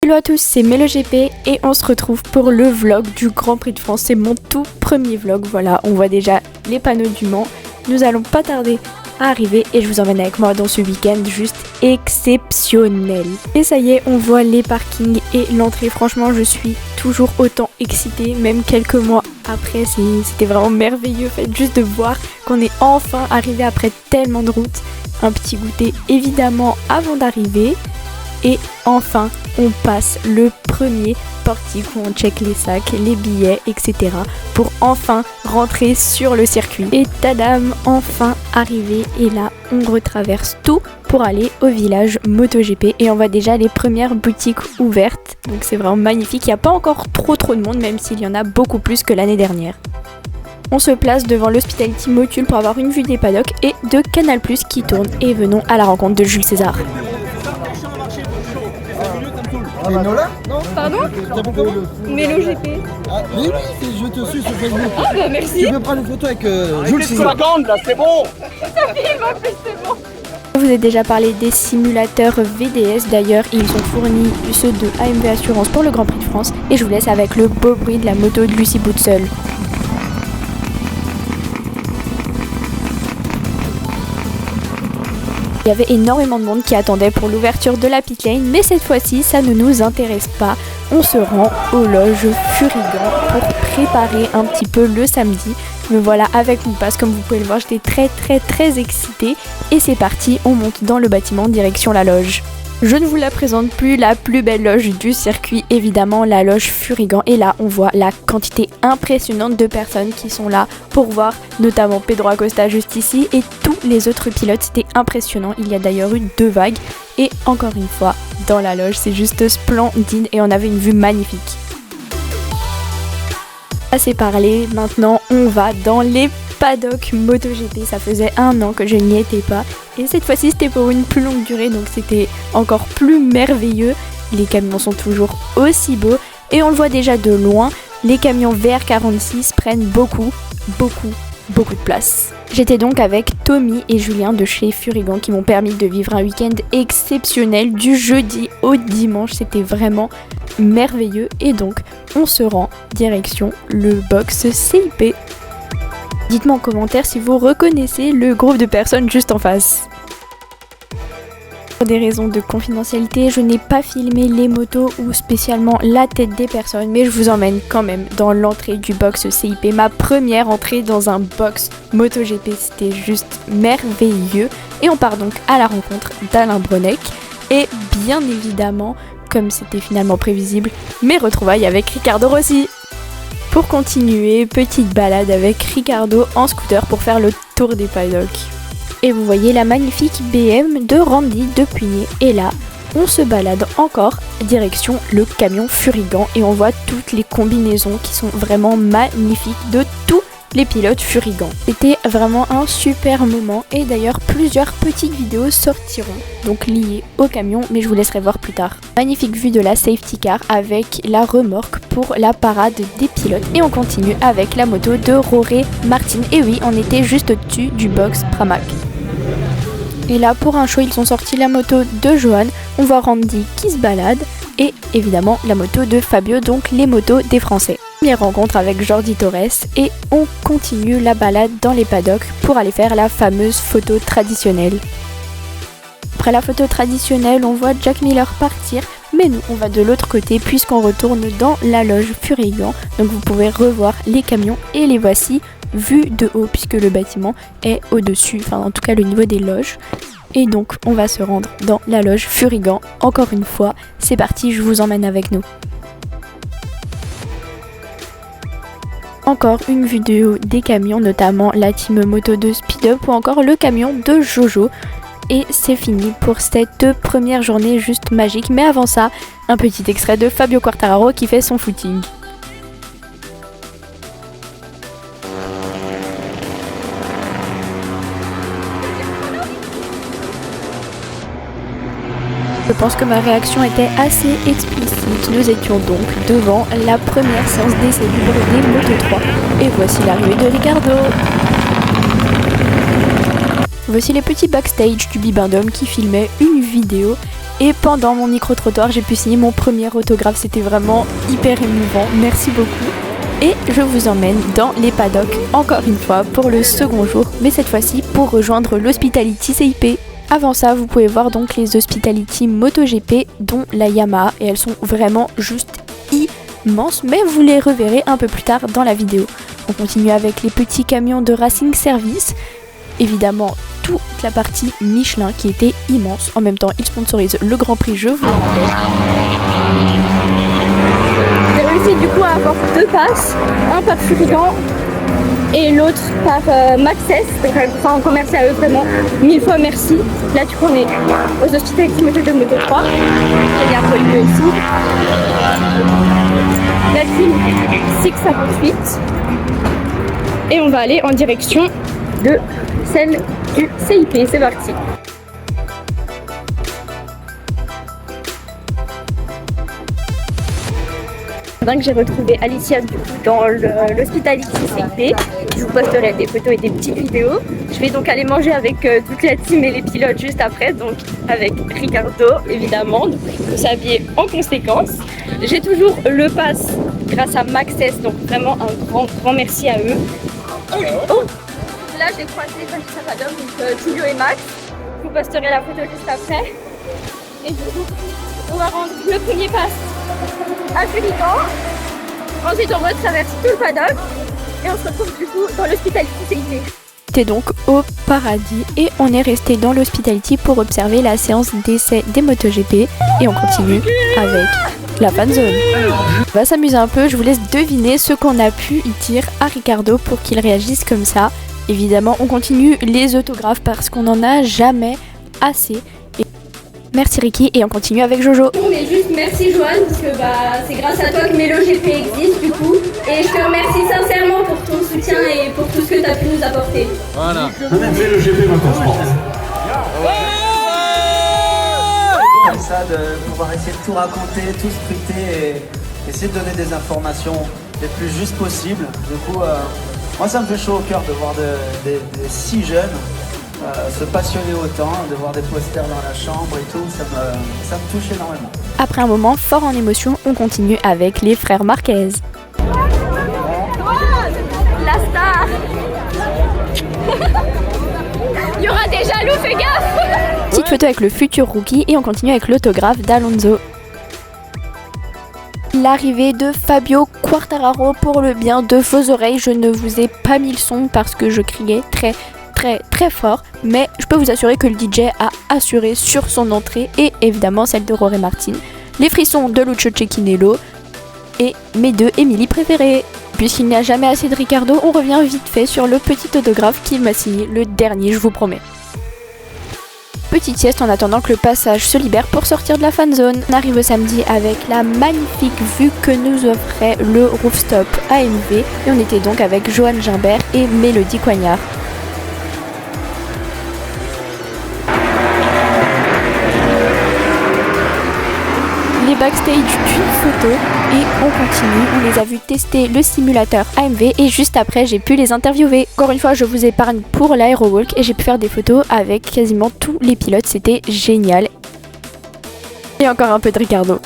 Hello à tous, c'est MeloGP et on se retrouve pour le vlog du Grand Prix de France. C'est mon tout premier vlog, voilà, on voit déjà les panneaux du Mans. Nous allons pas tarder à arriver et je vous emmène avec moi dans ce week-end juste exceptionnel. Et ça y est, on voit les parkings et l'entrée. Franchement, je suis toujours autant excitée, même quelques mois après. C'était vraiment merveilleux, en fait, juste de voir qu'on est enfin arrivé après tellement de routes. Un petit goûter évidemment avant d'arriver. Et enfin, on passe le premier portique où on check les sacs, les billets, etc. pour enfin rentrer sur le circuit. Et tadam, enfin arrivé. Et là, on retraverse tout pour aller au village MotoGP. Et on voit déjà les premières boutiques ouvertes. Donc c'est vraiment magnifique. Il n'y a pas encore trop de monde, même s'il y en a beaucoup plus que l'année dernière. On se place devant l'Hospitality Motul pour avoir une vue des paddocks et de Canal+ qui tourne. Et venons à la rencontre de Jules César. Non, pardon? MeloGP. Ah, oui, je te suis sur Facebook. Ah bah merci. Tu peux prendre une photo avec Jules César. Propagande là, c'est bon. Ça filme en plus, c'est bon. Je vous ai déjà parlé des simulateurs VDS, d'ailleurs ils ont fourni ceux de AMV Assurance pour le Grand Prix de France. Et je vous laisse avec le beau bruit de la moto de Lucie Boutseul. Il y avait énormément de monde qui attendait pour l'ouverture de la pit lane, mais cette fois-ci, ça ne nous intéresse pas. On se rend aux loges Furigan pour préparer un petit peu le samedi. Me voilà avec mon pass, comme vous pouvez le voir, j'étais très excitée. Et c'est parti, on monte dans le bâtiment direction la loge. Je ne vous la présente plus, la plus belle loge du circuit, évidemment la loge Furigan. Et là, on voit la quantité impressionnante de personnes qui sont là pour voir notamment Pedro Acosta juste ici et tous les autres pilotes. C'était impressionnant, il y a d'ailleurs eu 2 vagues. Et encore une fois, dans la loge, c'est juste splendide et on avait une vue magnifique. Assez parlé, maintenant on va dans les paddock MotoGP. Ça faisait 1 an que je n'y étais pas et cette fois-ci c'était pour une plus longue durée, donc c'était encore plus merveilleux. Les camions sont toujours aussi beaux et on le voit déjà de loin, les camions VR46 prennent beaucoup de place. J'étais donc avec Tommy et Julien de chez Furigan qui m'ont permis de vivre un week-end exceptionnel du jeudi au dimanche. C'était vraiment merveilleux et donc on se rend direction le box CIP. Dites-moi en commentaire si vous reconnaissez le groupe de personnes juste en face. Pour des raisons de confidentialité, je n'ai pas filmé les motos ou spécialement la tête des personnes, mais je vous emmène quand même dans l'entrée du box CIP. Ma première entrée dans un box MotoGP, c'était juste merveilleux. Et on part donc à la rencontre d'Alain Bronek et bien évidemment, comme c'était finalement prévisible, mes retrouvailles avec Ricardo Rossi. Pour continuer, petite balade avec Ricardo en scooter pour faire le tour des paddocks. Et vous voyez la magnifique BM de Randy de Puigné. Et là, on se balade encore direction le camion Furigan et on voit toutes les combinaisons qui sont vraiment magnifiques de tous les pilotes Furigan. C'était vraiment un super moment et d'ailleurs plusieurs petites vidéos sortiront donc liées au camion, mais je vous laisserai voir plus tard. Magnifique vue de la safety car avec la remorque pour la parade des pilotes. Et on continue avec la moto de Roré Martin. Et oui, on était juste au-dessus du box Pramac. Et là, pour un show, ils ont sorti la moto de Johan. On voit Randy qui se balade et évidemment la moto de Fabio, donc les motos des Français. Première rencontre avec Jordi Torres et on continue la balade dans les paddocks pour aller faire la fameuse photo traditionnelle. Après la photo traditionnelle, on voit Jack Miller partir, mais nous on va de l'autre côté puisqu'on retourne dans la loge Furigan. Donc vous pouvez revoir les camions et les voici vus de haut puisque le bâtiment est au-dessus, enfin en tout cas le niveau des loges. Et donc on va se rendre dans la loge Furigan. Encore une fois, c'est parti, je vous emmène avec nous. Encore une vidéo des camions, notamment la team moto de Speed Up ou encore le camion de Jojo. Et c'est fini pour cette première journée juste magique. Mais avant ça, un petit extrait de Fabio Quartararo qui fait son footing. Je pense que ma réaction était assez explicite. Nous étions donc devant la première séance d'essai libre des Moto 3. Et voici l'arrivée de Ricardo. Voici les petits backstage du Bibendum qui filmait une vidéo. Et pendant mon micro-trottoir, j'ai pu signer mon premier autographe. C'était vraiment hyper émouvant. Merci beaucoup. Et je vous emmène dans les paddocks encore une fois pour le second jour, mais cette fois-ci pour rejoindre l'Hospitality CIP. Avant ça, vous pouvez voir donc les Hospitality MotoGP, dont la Yamaha, et elles sont vraiment juste immenses, mais vous les reverrez un peu plus tard dans la vidéo. On continue avec les petits camions de Racing Service, évidemment toute la partie Michelin qui était immense. En même temps, ils sponsorisent le Grand Prix, je vous le rappelle. J'ai réussi du coup à avoir 2 passes, un par Furigan et l'autre par Maxès, donc un commerce à eux, vraiment 1000 fois merci. Là du coup on est aux Hospitality Moto 2 Moto 3, il y a un peu lieu ici. La team 658 et on va aller en direction de celle du CIP, c'est parti. Donc j'ai retrouvé Alicia du coup dans l'Hospitality CIP. Je vous posterai des photos et des petites vidéos. Je vais donc aller manger avec toute la team et les pilotes juste après, donc avec Ricardo évidemment, donc il faut s'habiller en conséquence. J'ai toujours le pass grâce à Maxès, donc vraiment un grand merci à eux. Oh, là j'ai croisé Vanessa Padom, donc Julio et Max. Je vous posterai la photo juste après. Et du coup, on va rendre le premier pass à Furigan. Ensuite on retraverse tout le paddock et on se retrouve du coup dans l'Hospitality CIP. C'était donc au paradis et on est resté dans l'Hospitality pour observer la séance d'essai des MotoGP et on continue avec la fan zone. On va s'amuser un peu, je vous laisse deviner ce qu'on a pu dire à Ricardo pour qu'il réagisse comme ça. Évidemment on continue les autographes parce qu'on n'en a jamais assez. Merci Ricky et on continue avec Jojo. Mais juste merci Joanne parce que c'est grâce à toi que MeloGP existe du coup. Et je te remercie sincèrement pour ton soutien et pour tout ce que tu as pu nous apporter. Voilà. MeloGP me transporte. Comme ça, de pouvoir essayer de tout raconter, tout scruter et essayer de donner des informations les plus justes possibles. Du coup, moi ça me fait chaud au cœur de voir des si jeunes se passionner autant, de voir des posters dans la chambre et tout, ça me touche énormément. Après un moment fort en émotion, on continue avec les frères Marquez. La star. Il y aura des jaloux, fais gaffe. Petite photo avec le futur rookie et on continue avec l'autographe d'Alonso. L'arrivée de Fabio Quartararo pour le bien de vos oreilles. Je ne vous ai pas mis le son parce que je criais très fort, mais je peux vous assurer que le DJ a assuré sur son entrée et évidemment celle de Jorge Martin. Les frissons de Lucio Cecchinello et mes 2 Émilie préférées. Puisqu'il n'y a jamais assez de Ricardo, on revient vite fait sur le petit autographe qu'il m'a signé, le dernier je vous promets. Petite sieste en attendant que le passage se libère pour sortir de la fan zone. On arrive au samedi avec la magnifique vue que nous offrait le rooftop AMV et on était donc avec Johan Gimbert et Mélodie Coignard. Les backstage d'une photo et on continue. On les a vus tester le simulateur AMV et juste après j'ai pu les interviewer. Encore une fois je vous épargne pour l'aérowalk et j'ai pu faire des photos avec quasiment tous les pilotes, c'était génial. Et encore un peu de Ricardo.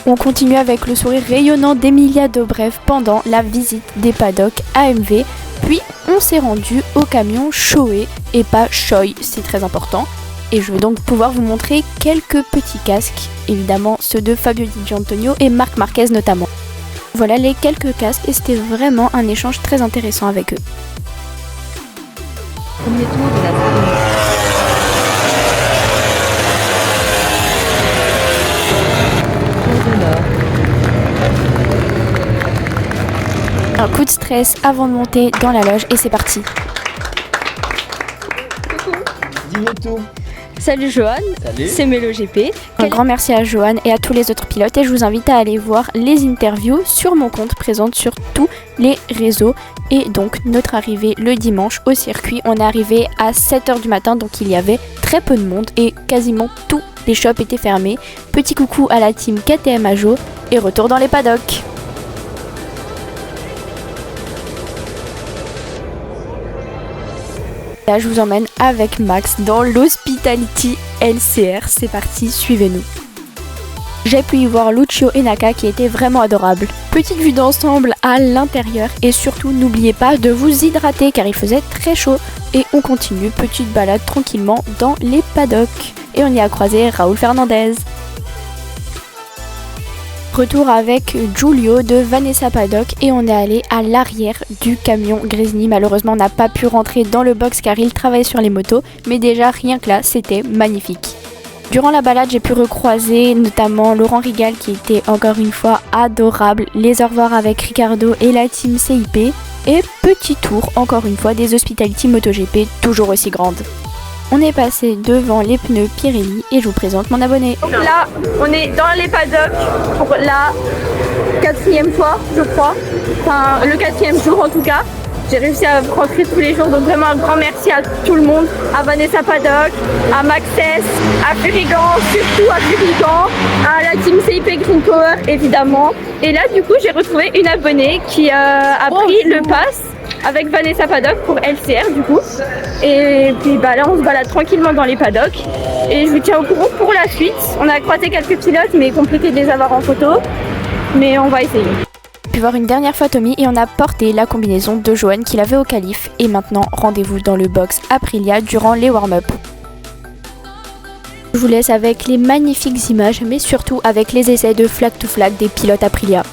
On continue avec le sourire rayonnant d'Emilia Dobrev pendant la visite des paddocks AMV. Puis on s'est rendu au camion Shoei et pas Choi, c'est très important. Et je vais donc pouvoir vous montrer quelques petits casques, évidemment ceux de Fabio Di Gianantonio et Marc Marquez notamment. Voilà les quelques casques et c'était vraiment un échange très intéressant avec eux. Premier tour de la Un coup de stress avant de monter dans la loge et c'est parti. Dis-le tout. Salut Johan, c'est MeloGP. Un grand merci à Johan et à tous les autres pilotes et je vous invite à aller voir les interviews sur mon compte présente sur tous les réseaux. Et donc notre arrivée le dimanche au circuit, on est arrivé à 7h du matin donc il y avait très peu de monde et quasiment tous les shops étaient fermés. Petit coucou à la team KTM Ajo et retour dans les paddocks. Là, je vous emmène avec Max dans l'Hospitality LCR. C'est parti, suivez-nous. J'ai pu y voir Lucio et Naka qui étaient vraiment adorables. Petite vue d'ensemble à l'intérieur et surtout n'oubliez pas de vous hydrater car il faisait très chaud. Et on continue, petite balade tranquillement dans les paddocks. Et on y a croisé Raúl Fernandez. Retour avec Giulio de Vanessa Paddock et on est allé à l'arrière du camion Grésny. Malheureusement on n'a pas pu rentrer dans le box car il travaillait sur les motos, mais déjà rien que là c'était magnifique. Durant la balade j'ai pu recroiser notamment Laurent Rigal qui était encore une fois adorable, les au revoir avec Ricardo et la team CIP et petit tour encore une fois des Hospitality MotoGP toujours aussi grandes. On est passé devant les pneus Pirelli et je vous présente mon abonné. Donc là, on est dans les paddocks pour la 4e fois, je crois. Enfin, le 4e jour en tout cas. J'ai réussi à rentrer tous les jours, donc vraiment un grand merci à tout le monde. À Vanessa Paddock, à Maxès, à Furigan, surtout à Furigan, à la team CIP Green Power évidemment. Et là, du coup, j'ai retrouvé une abonnée qui a pris le pass avec Vanessa Paddock pour LCR du coup. Et puis là on se balade tranquillement dans les paddocks et je vous tiens au courant pour la suite. On a croisé quelques pilotes mais compliqué de les avoir en photo, mais on va essayer. Puis voir une dernière fois Tommy et on a porté la combinaison de Johan qu'il avait au qualif et maintenant rendez-vous dans le box Aprilia durant les warm-up. Je vous laisse avec les magnifiques images mais surtout avec les essais de flag to flag des pilotes Aprilia.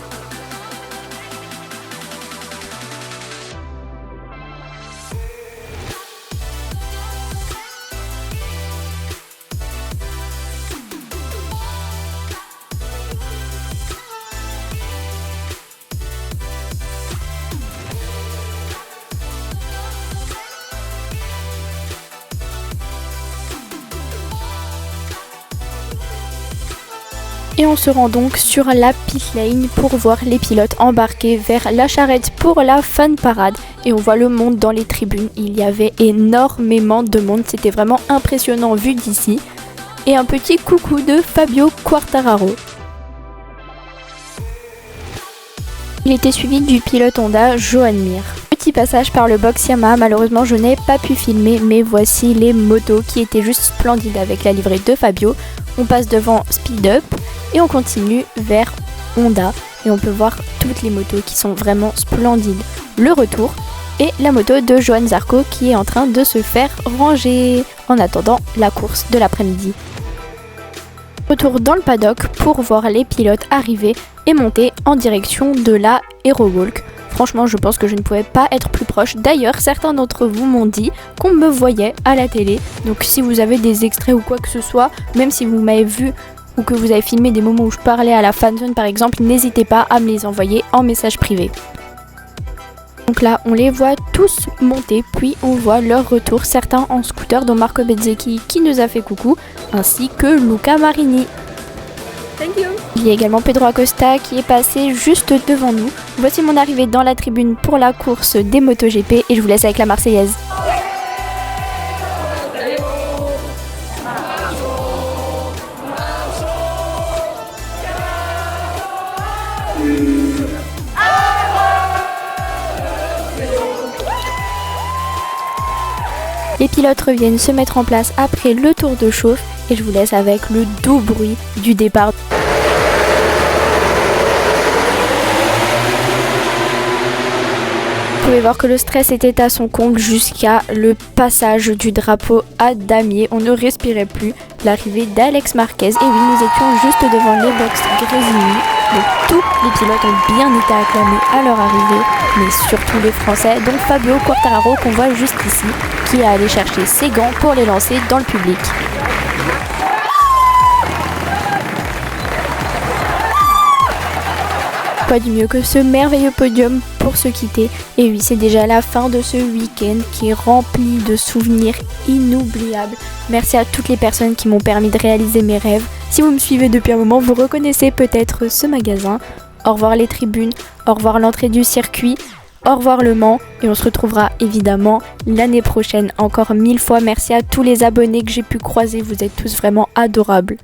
Et on se rend donc sur la pit lane pour voir les pilotes embarquer vers la charrette pour la fan parade. Et on voit le monde dans les tribunes, il y avait énormément de monde, c'était vraiment impressionnant vu d'ici. Et un petit coucou de Fabio Quartararo. Il était suivi du pilote Honda Joan Mir. Petit passage par le box Yamaha, malheureusement je n'ai pas pu filmer mais voici les motos qui étaient juste splendides avec la livrée de Fabio. On passe devant Speed Up et on continue vers Honda et on peut voir toutes les motos qui sont vraiment splendides. Le retour et la moto de Johan Zarco qui est en train de se faire ranger en attendant la course de l'après-midi. Retour dans le paddock pour voir les pilotes arriver et monter en direction de la Hero Walk. Franchement, je pense que je ne pouvais pas être plus proche. D'ailleurs, certains d'entre vous m'ont dit qu'on me voyait à la télé. Donc si vous avez des extraits ou quoi que ce soit, même si vous m'avez vu ou que vous avez filmé des moments où je parlais à la fanzone par exemple, n'hésitez pas à me les envoyer en message privé. Donc là, on les voit tous monter, puis on voit leur retour, certains en scooter, dont Marco Bezzecchi qui nous a fait coucou, ainsi que Luca Marini. Thank you. Il y a également Pedro Acosta qui est passé juste devant nous. Voici mon arrivée dans la tribune pour la course des MotoGP et je vous laisse avec la Marseillaise. Les pilotes reviennent se mettre en place après le tour de chauffe et je vous laisse avec le doux bruit du départ. Vous pouvez voir que le stress était à son comble jusqu'à le passage du drapeau à damier. On ne respirait plus. L'arrivée d'Alex Marquez. Et oui, nous étions juste devant les box Grésny. Donc tous les pilotes ont bien été acclamés à leur arrivée, mais surtout les Français, dont Fabio Quartararo qu'on voit juste ici, qui est allé chercher ses gants pour les lancer dans le public. Pas du mieux que ce merveilleux podium pour se quitter. Et oui, c'est déjà la fin de ce week-end qui est rempli de souvenirs inoubliables. Merci à toutes les personnes qui m'ont permis de réaliser mes rêves. Si vous me suivez depuis un moment, vous reconnaissez peut-être ce magasin. Au revoir les tribunes, au revoir l'entrée du circuit, au revoir le Mans. Et on se retrouvera évidemment l'année prochaine. Encore 1000 fois merci à tous les abonnés que j'ai pu croiser, vous êtes tous vraiment adorables.